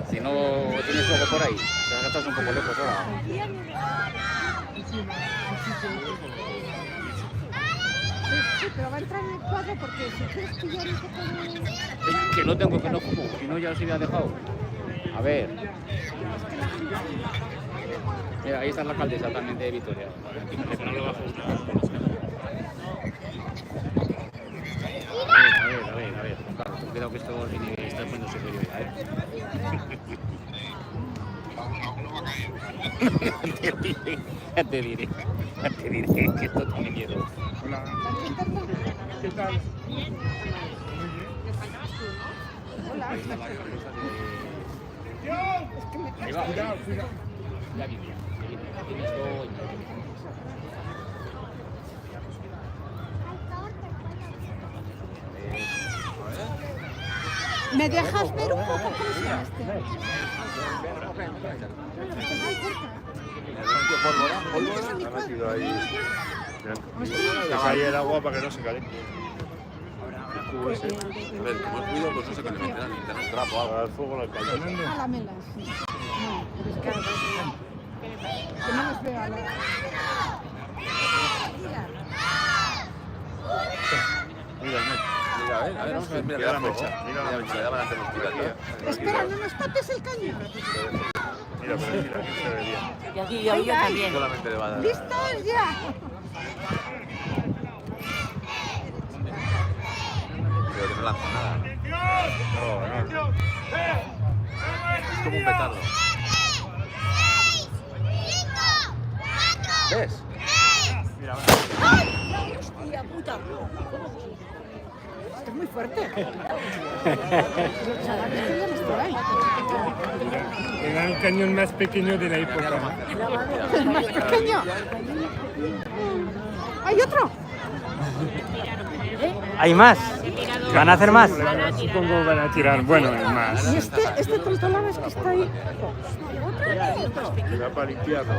Si no tienes algo por ahí, te gastas un poco lejos ahora. Sí, pero va a entrar en el cuadro porque si quieres pillar un poco de... Que no tengo, que no fumo, si no ya los había dejado. A ver. Mira, ahí está la alcaldesa también de Vitoria. Que no lo bajo. A ver. Claro, cuidado que esto está poniendo superior. Ya te diré que esto tiene miedo. Hola. ¿Qué tal? Hola. Ahí va. Cuidado. Ya viene. Tienes todo. ¿Me dejas ver un poco cómo se llama este? Ha metido ahí. Deja ahí el agua para que no se caliente. A ver, como es ruido, pues no sé qué le meterán, necesitan un trapo o algo. Para el fuego lo calentando. A la mela, sí. No, pero es que no los veo a la... Mira, Mira, a ver, vamos a ver, mira la mecha. Mira la mecha, le daban antes los tiratíos. Espera, no nos tapes el caño. pero mira, aquí se ve bien. Y aquí yo también. Solamente le va a dar. ¿Listos? Ya. Pero que no lanza nada. No. Es como un petardo. ¿Ves? Mira, Hostia puta. Esto es muy fuerte. era el cañón más pequeño de la época. El más pequeño. ¿Hay otro? ¿Hay más? ¿Van a hacer más? Supongo van a tirar. Bueno, es más. Y este trontolabas que está ahí. Mira para limpiarlo.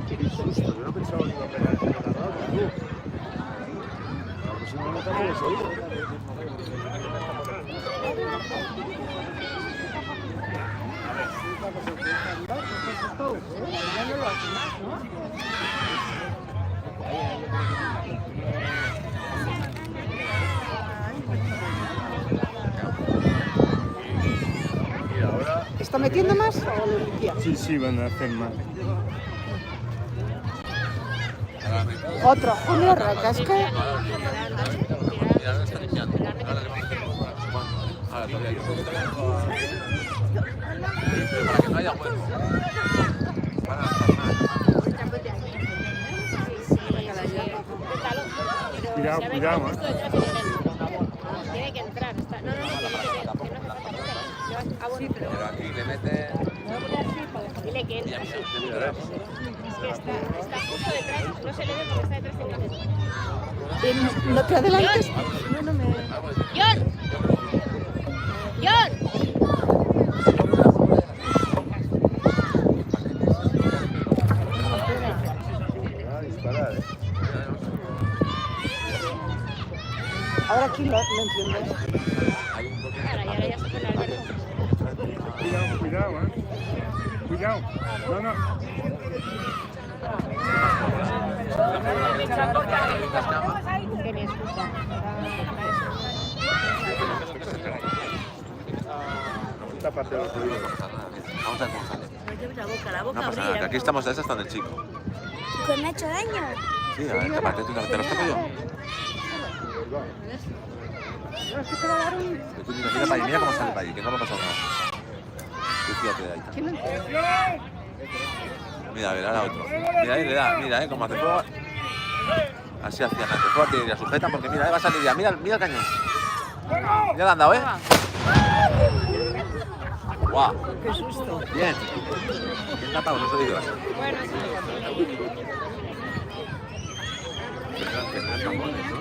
Qué susto, yo no pensaba que iba a pegar en la rada. La próxima nota puede ser. Y ahora... ¿Está metiendo más o lo limpia? Sí, van a hacer más. Otro, Julio Racas, que... Mira, ahora está limpiando. Ahora le vamos a hacer ahora todavía hay pero para que no haya hueco. Van a lanzar más. Cuidado, Tiene que entrar. No, Pero aquí le mete... dile que entra. Es que está justo detrás, no se le ve porque está detrás de mí. No te adelantes. No me... ¡John! ¡John! disparar, Ahora aquí lo entiendes. Claro, y ahora ya se pone Alberto. Cuidado. No. Que ni escucha. Esta parte de los ruidos. Vamos a ver cómo sale. La boca No pasa nada, que aquí estamos de esas hasta del chico. ¿Que me ha hecho daño? Sí, a ver, tapate tú, te los tapo yo. Tú mira para allí, mira cómo sale para allí, que no va a pasar nada. Tú fíjate de ahí. Mira, a ver, ahora otro. Mira, ahí le da, mira, cómo hace fuego. Así hacían antes. Fuego artillería, sujeta porque mira, va a salir ya. Mira el cañón. Mira, le han dado, ¡Guau! Qué susto. Bien. Bien tapado, no se digas. Bueno, sí. Tendrán camones, ¿no?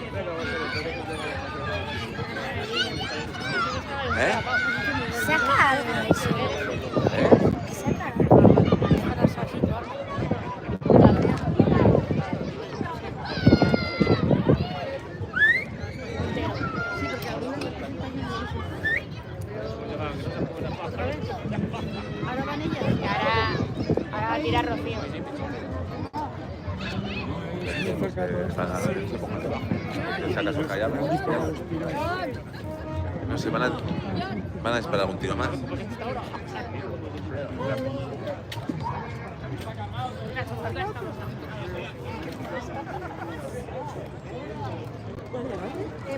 ¿Eh? Saca algo de eso. ¿Eh? Saca algo. Ahora van ellas. Y ahora va a tirar Rocío. Saca su callado. No sé, van a esperar un tiro más.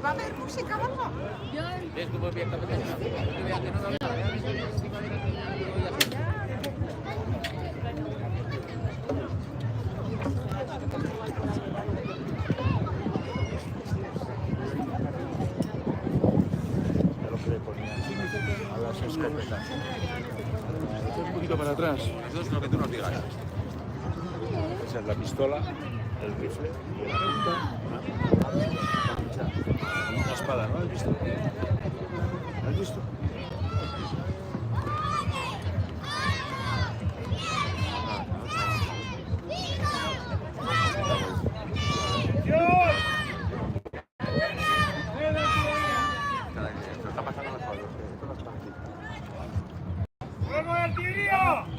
¿Va a haber música o algo? Era lo que le ponían a las escopetas. Un poquito para atrás. Eso es lo que tú nos digas. Esa es la pistola, el rifle y la punta. Una espada, ¿no? ¿Has visto? ¿Has visto? Está pasando mejor.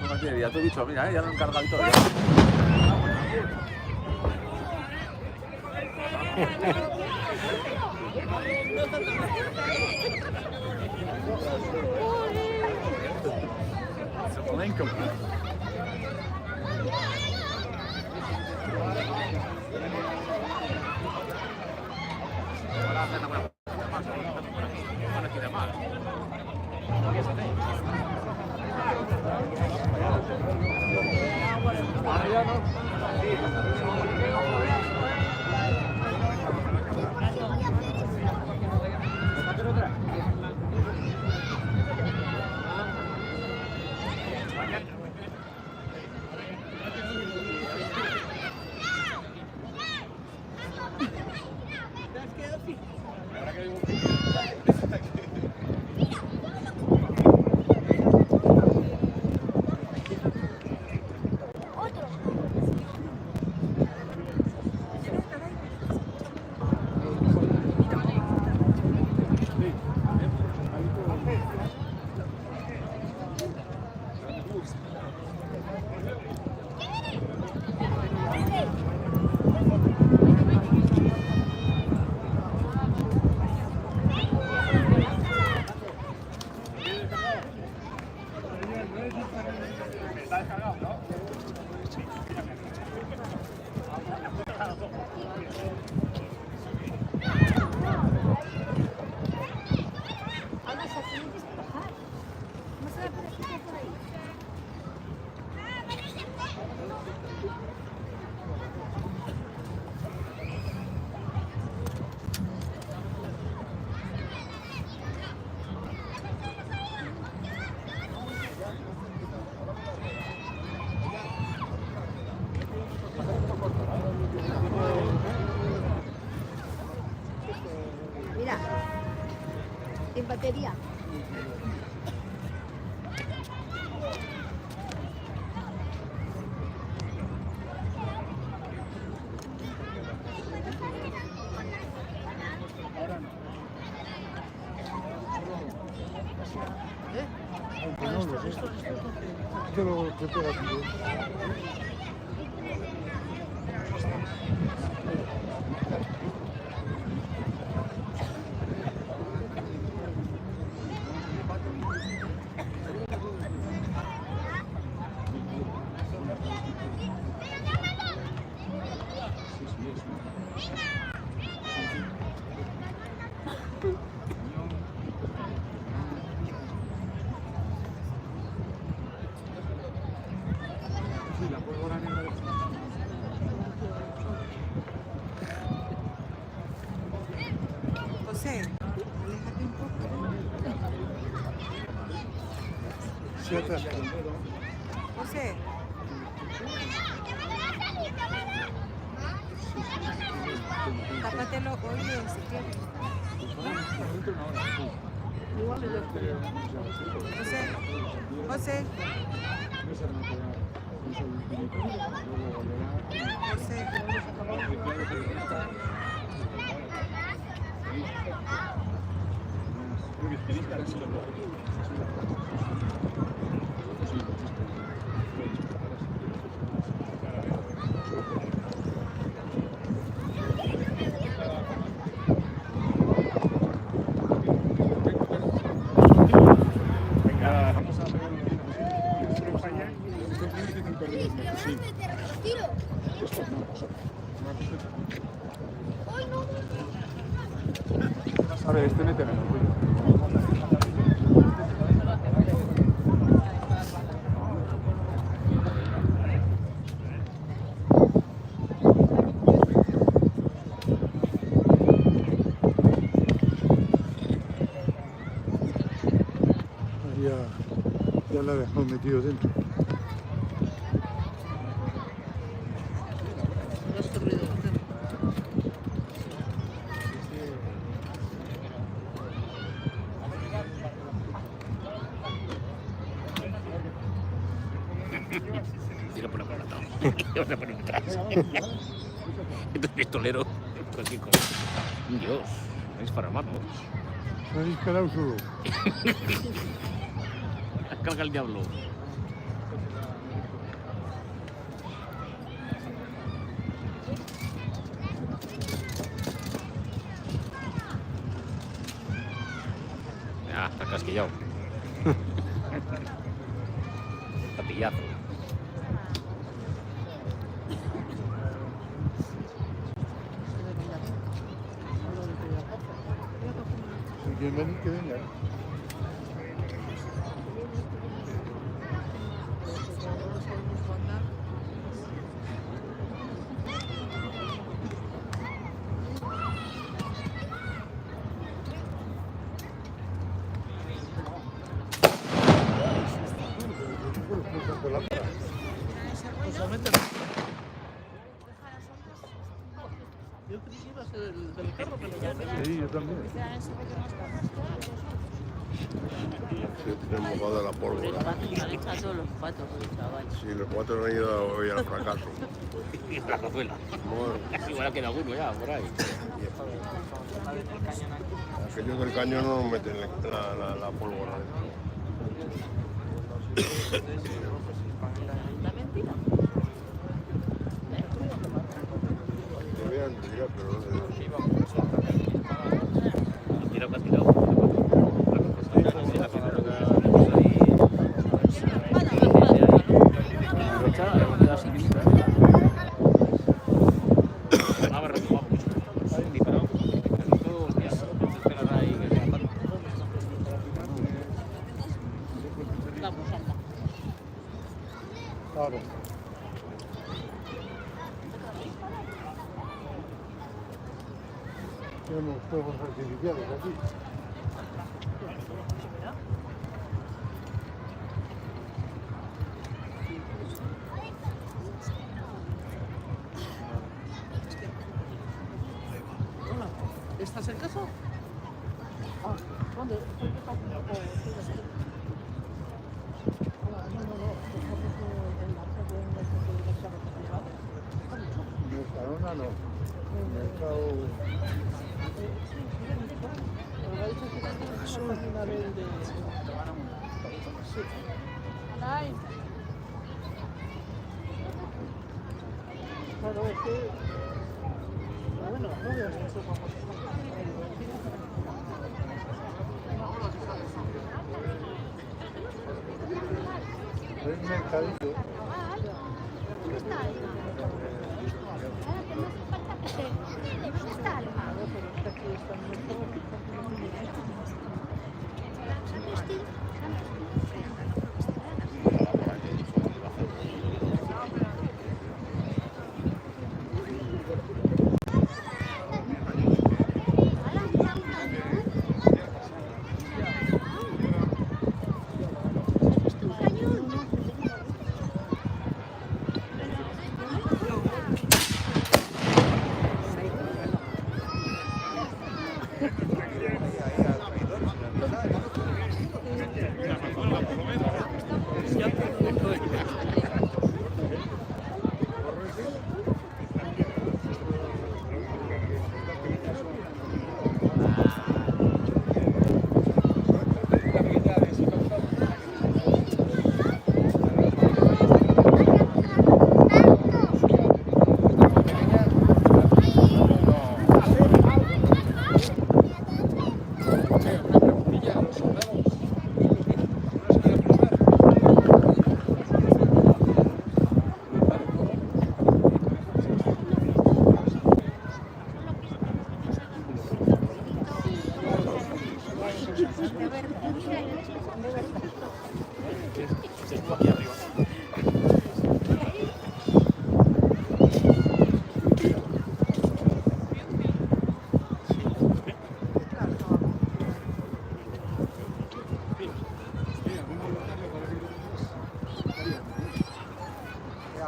No, artillería, tú dicho, mira, ya lo han cargado y todo. Malenko. Mira, en batería. Esto lo que pega aquí. José, aléjate un poco. Sí, atrás. José. Tápatelo, oye, si quieres. José, José. José. A ver, este mete menos. Ya la he dejado metido dentro. Tira por la plata. ¿Qué vas a poner detrás? Esto es pistolero. Cualquier cosa. Dios, es para matos. Se ha disparado solo. Carga el diablo. Ah, está casquillado. Patillazo. Si quieren venir, que vengan. Yo creí que iba a ser el del carro, pero ya no. Sí, yo también. Sí, tenemos jugado la pólvora. Pero han echado todos los patos, chaval. Sí, los cuatro han ido hoy al fracaso. Y la cazuela. Igual ha quedado uno ya, por ahí. Aquellos del cañón no nos meten la pólvora. La mentira. Debían tirar, pero no se dio. Tira para tirar. Claro. Tenemos fuegos artificiales aquí. ¿Estás en casa? Ah, ¿dónde? Mercadona no. Mercado. Claro, es que... Bueno, no voy a hacer eso para Es mercadillo. ¿Dónde está Alma? Ahora que no hace falta que se... ¿Dónde está Alma?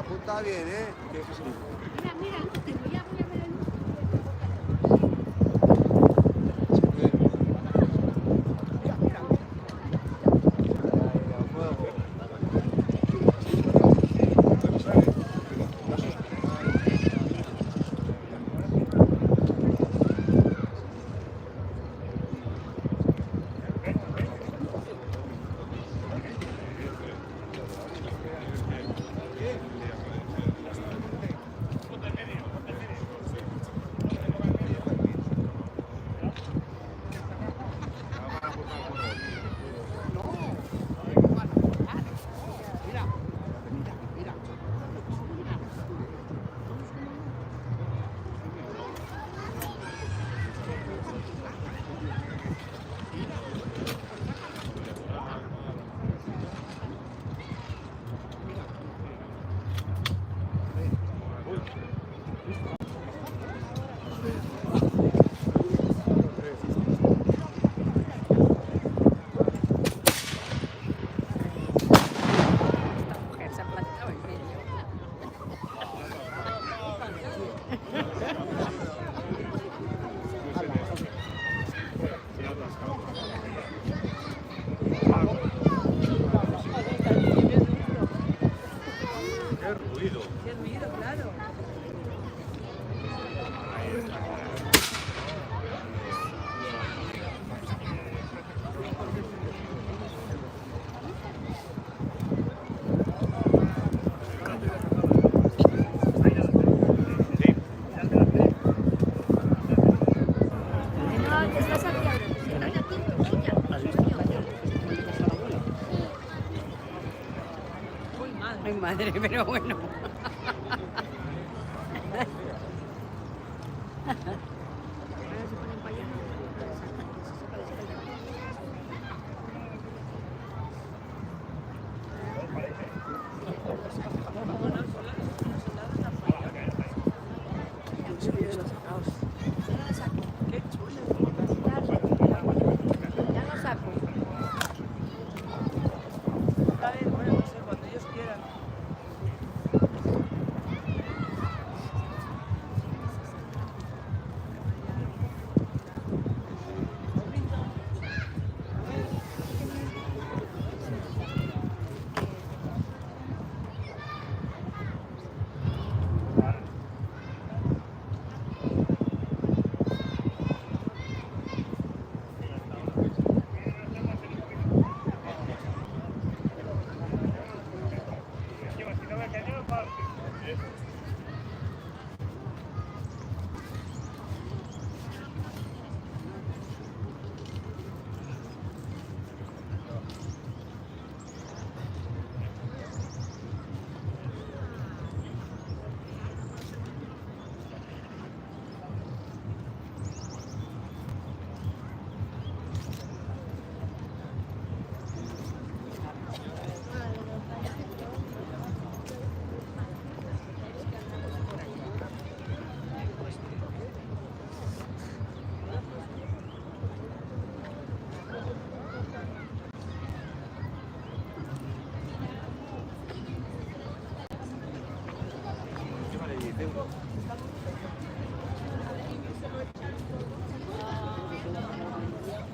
Apunta bien, ¿eh? Mira, mira, el último, ya voy a ver el último. Ay, madre, pero bueno. Ya lo saco.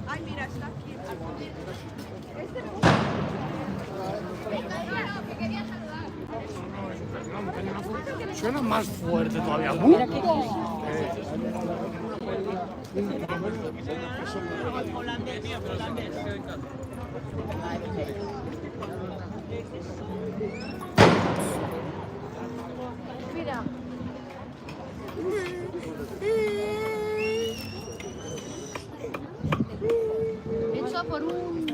Ay, mira, está aquí. Suena más fuerte todavía. Mira. Hecho por un...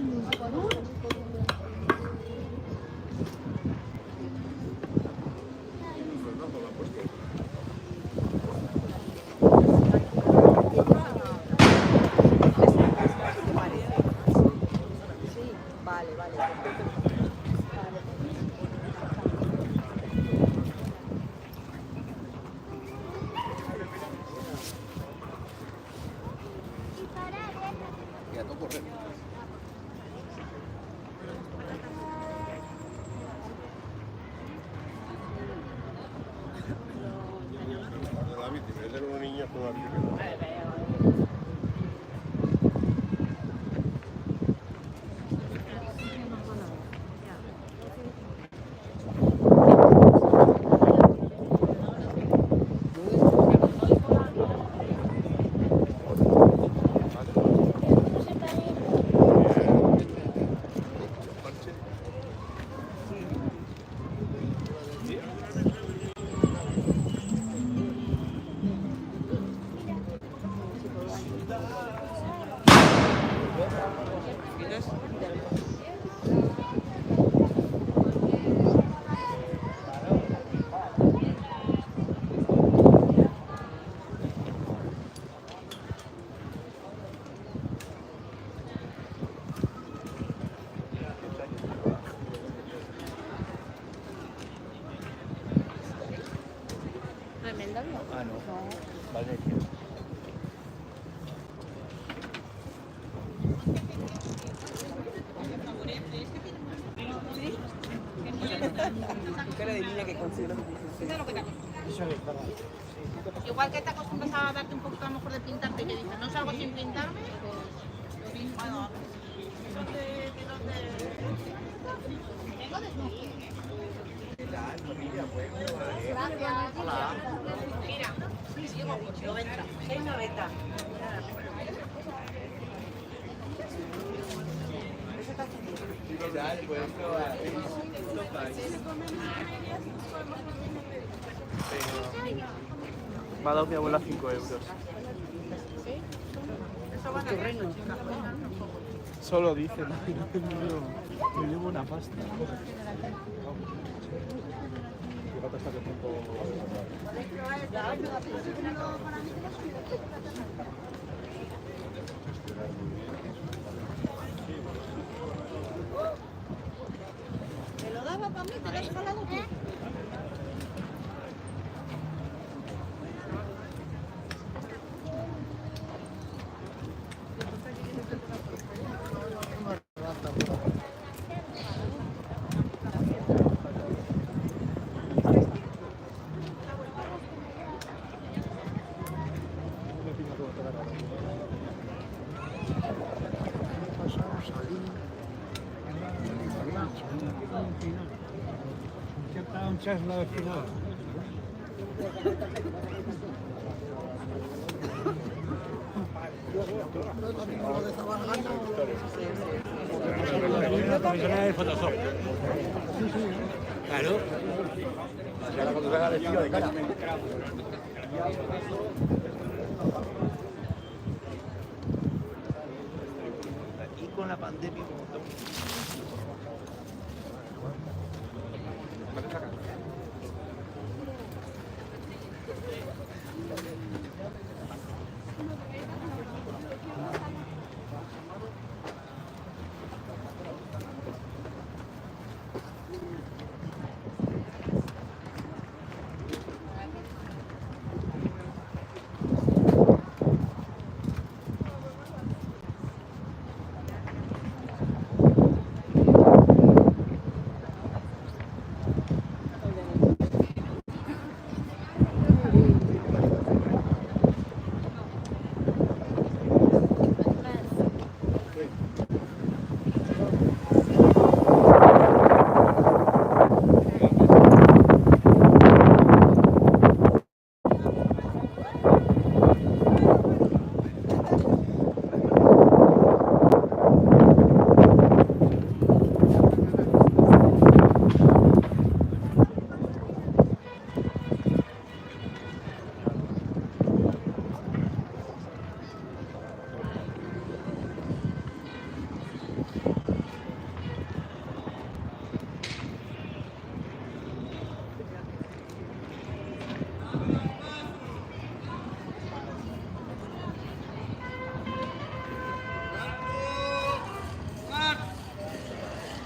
Y a todo correr. La bici, meter unos niños con la bici. Ah, no. Vale. Cara de niña que considero que Eso es lo que te Igual que te acostumbras a darte un poquito a lo mejor de pintarte, que dices, no salgo sin pintarme. Bueno, vengo desnudo. Hola. Mira, sigo 90. 6,90. Me ha dado mi abuela 5 euros. Solo dice, me llevo una pasta. ¿Te lo daba para mí? ¿Te lo has jalado tú? El Photoshop. Claro. Ahora cuando salga vestido de cara. Y con la pandemia como todo.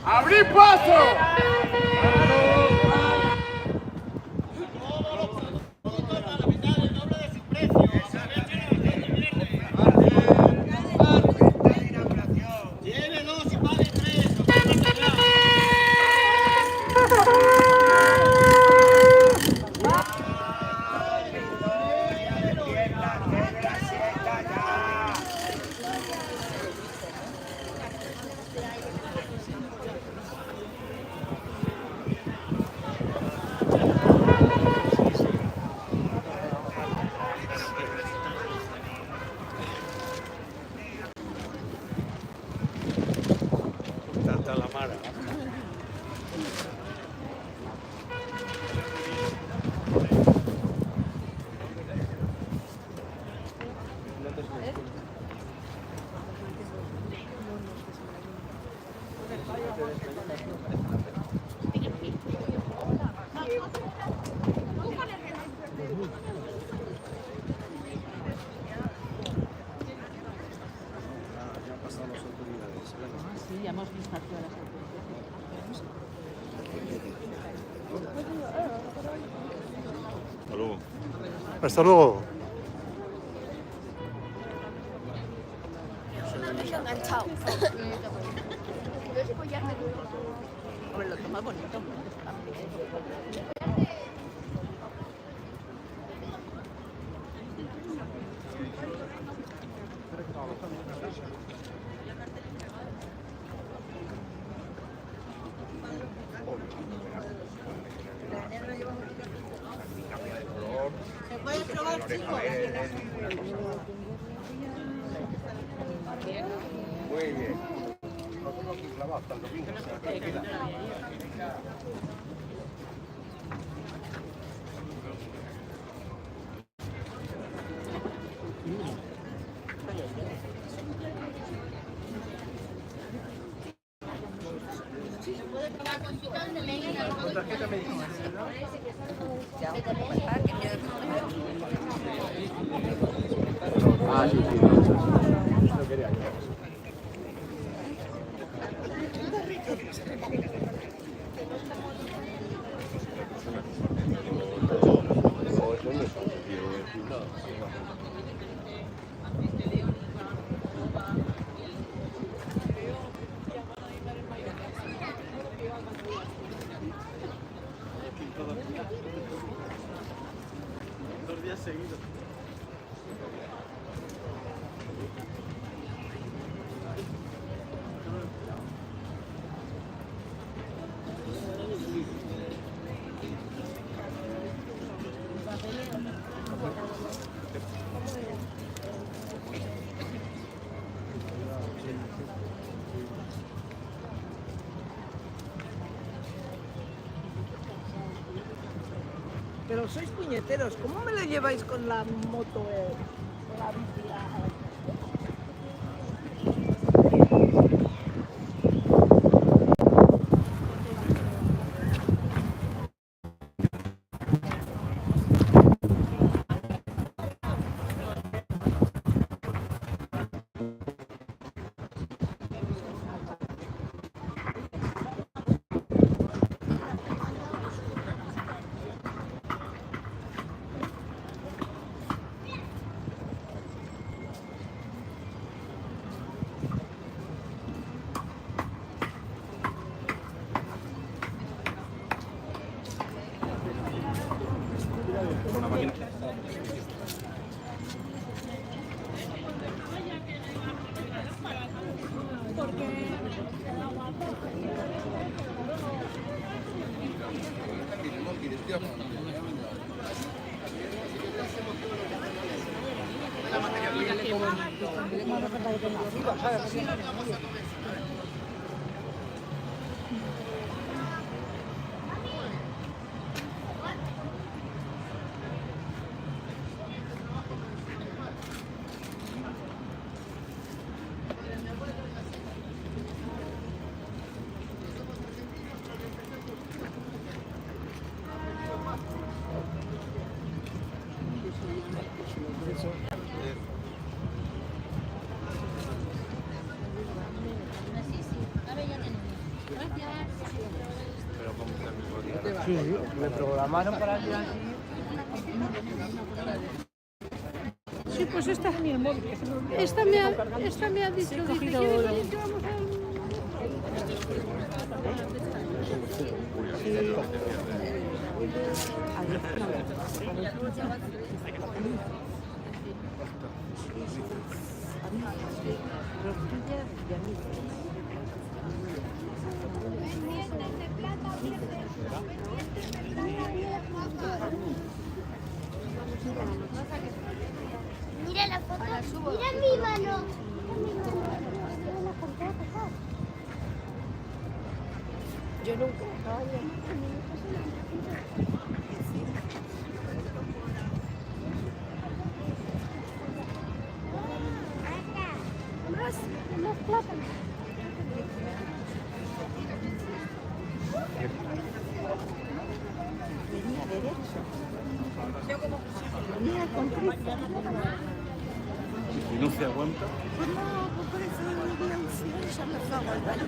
¡Abrid paso! Sí, ya hemos visto a todas las Hasta luego. Hasta luego. Hombre, lo toma bonito. ¿Se puede probar, chicos? Muy bien. Lo tengo aquí clavado hasta el domingo. Ah, sí, sí. Lo quería yo. Dos días seguidos. Pero sois puñeteros, ¿cómo me lo lleváis con la moto, con la bici? Sí, me programaron para el día Sí, pues esta es mi móvil. Esta me ha dicho, dice, vamos Mira la foto, mira mi mano. Yo nunca. Más plátanos. Y no se aguanta. Pues no, pues por eso no se ha empezado al baño.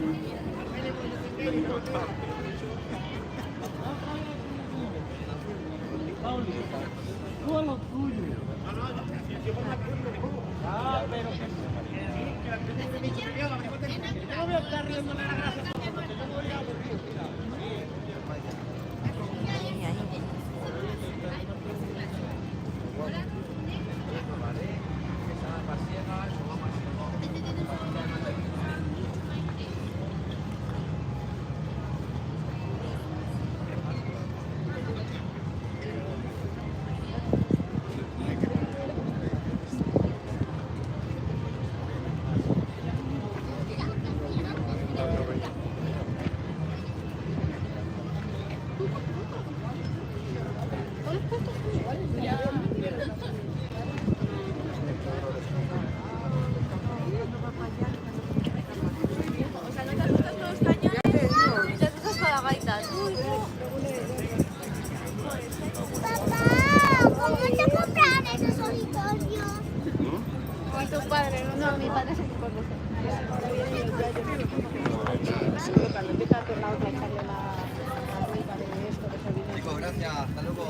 O sea, no te asustas con los cañones, te asustas con las gaitas. Papá, ¿cómo te compran esos auditorios? Con tu padre, no, mi padre se conoce. Cuando empieza a hacer la otra, echarle la rueda de esto, de servir. Chicos, gracias. Hasta luego.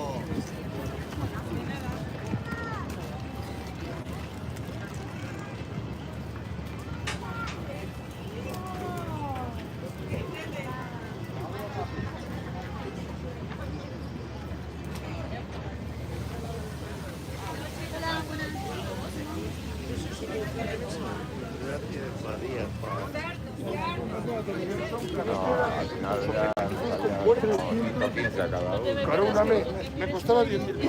Claro, una me costaba 10.000.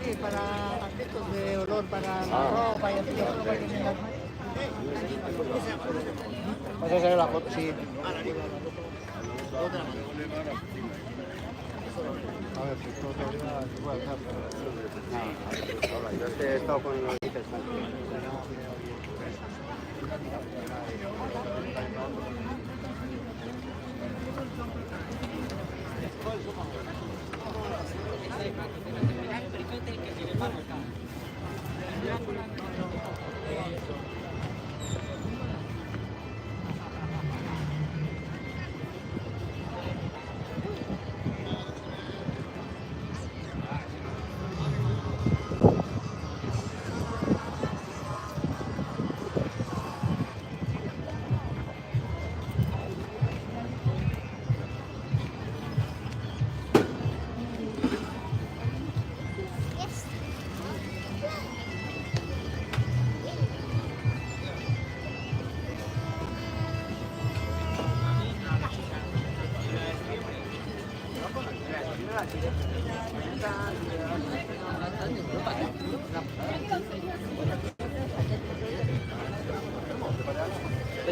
Sí, para paquetes de olor, para la ropa y así. Vas a hacer la foto, sí. A ver, si esto todavía se puede hacer. Yo es que he estado con los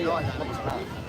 No, tampoco pasa nada.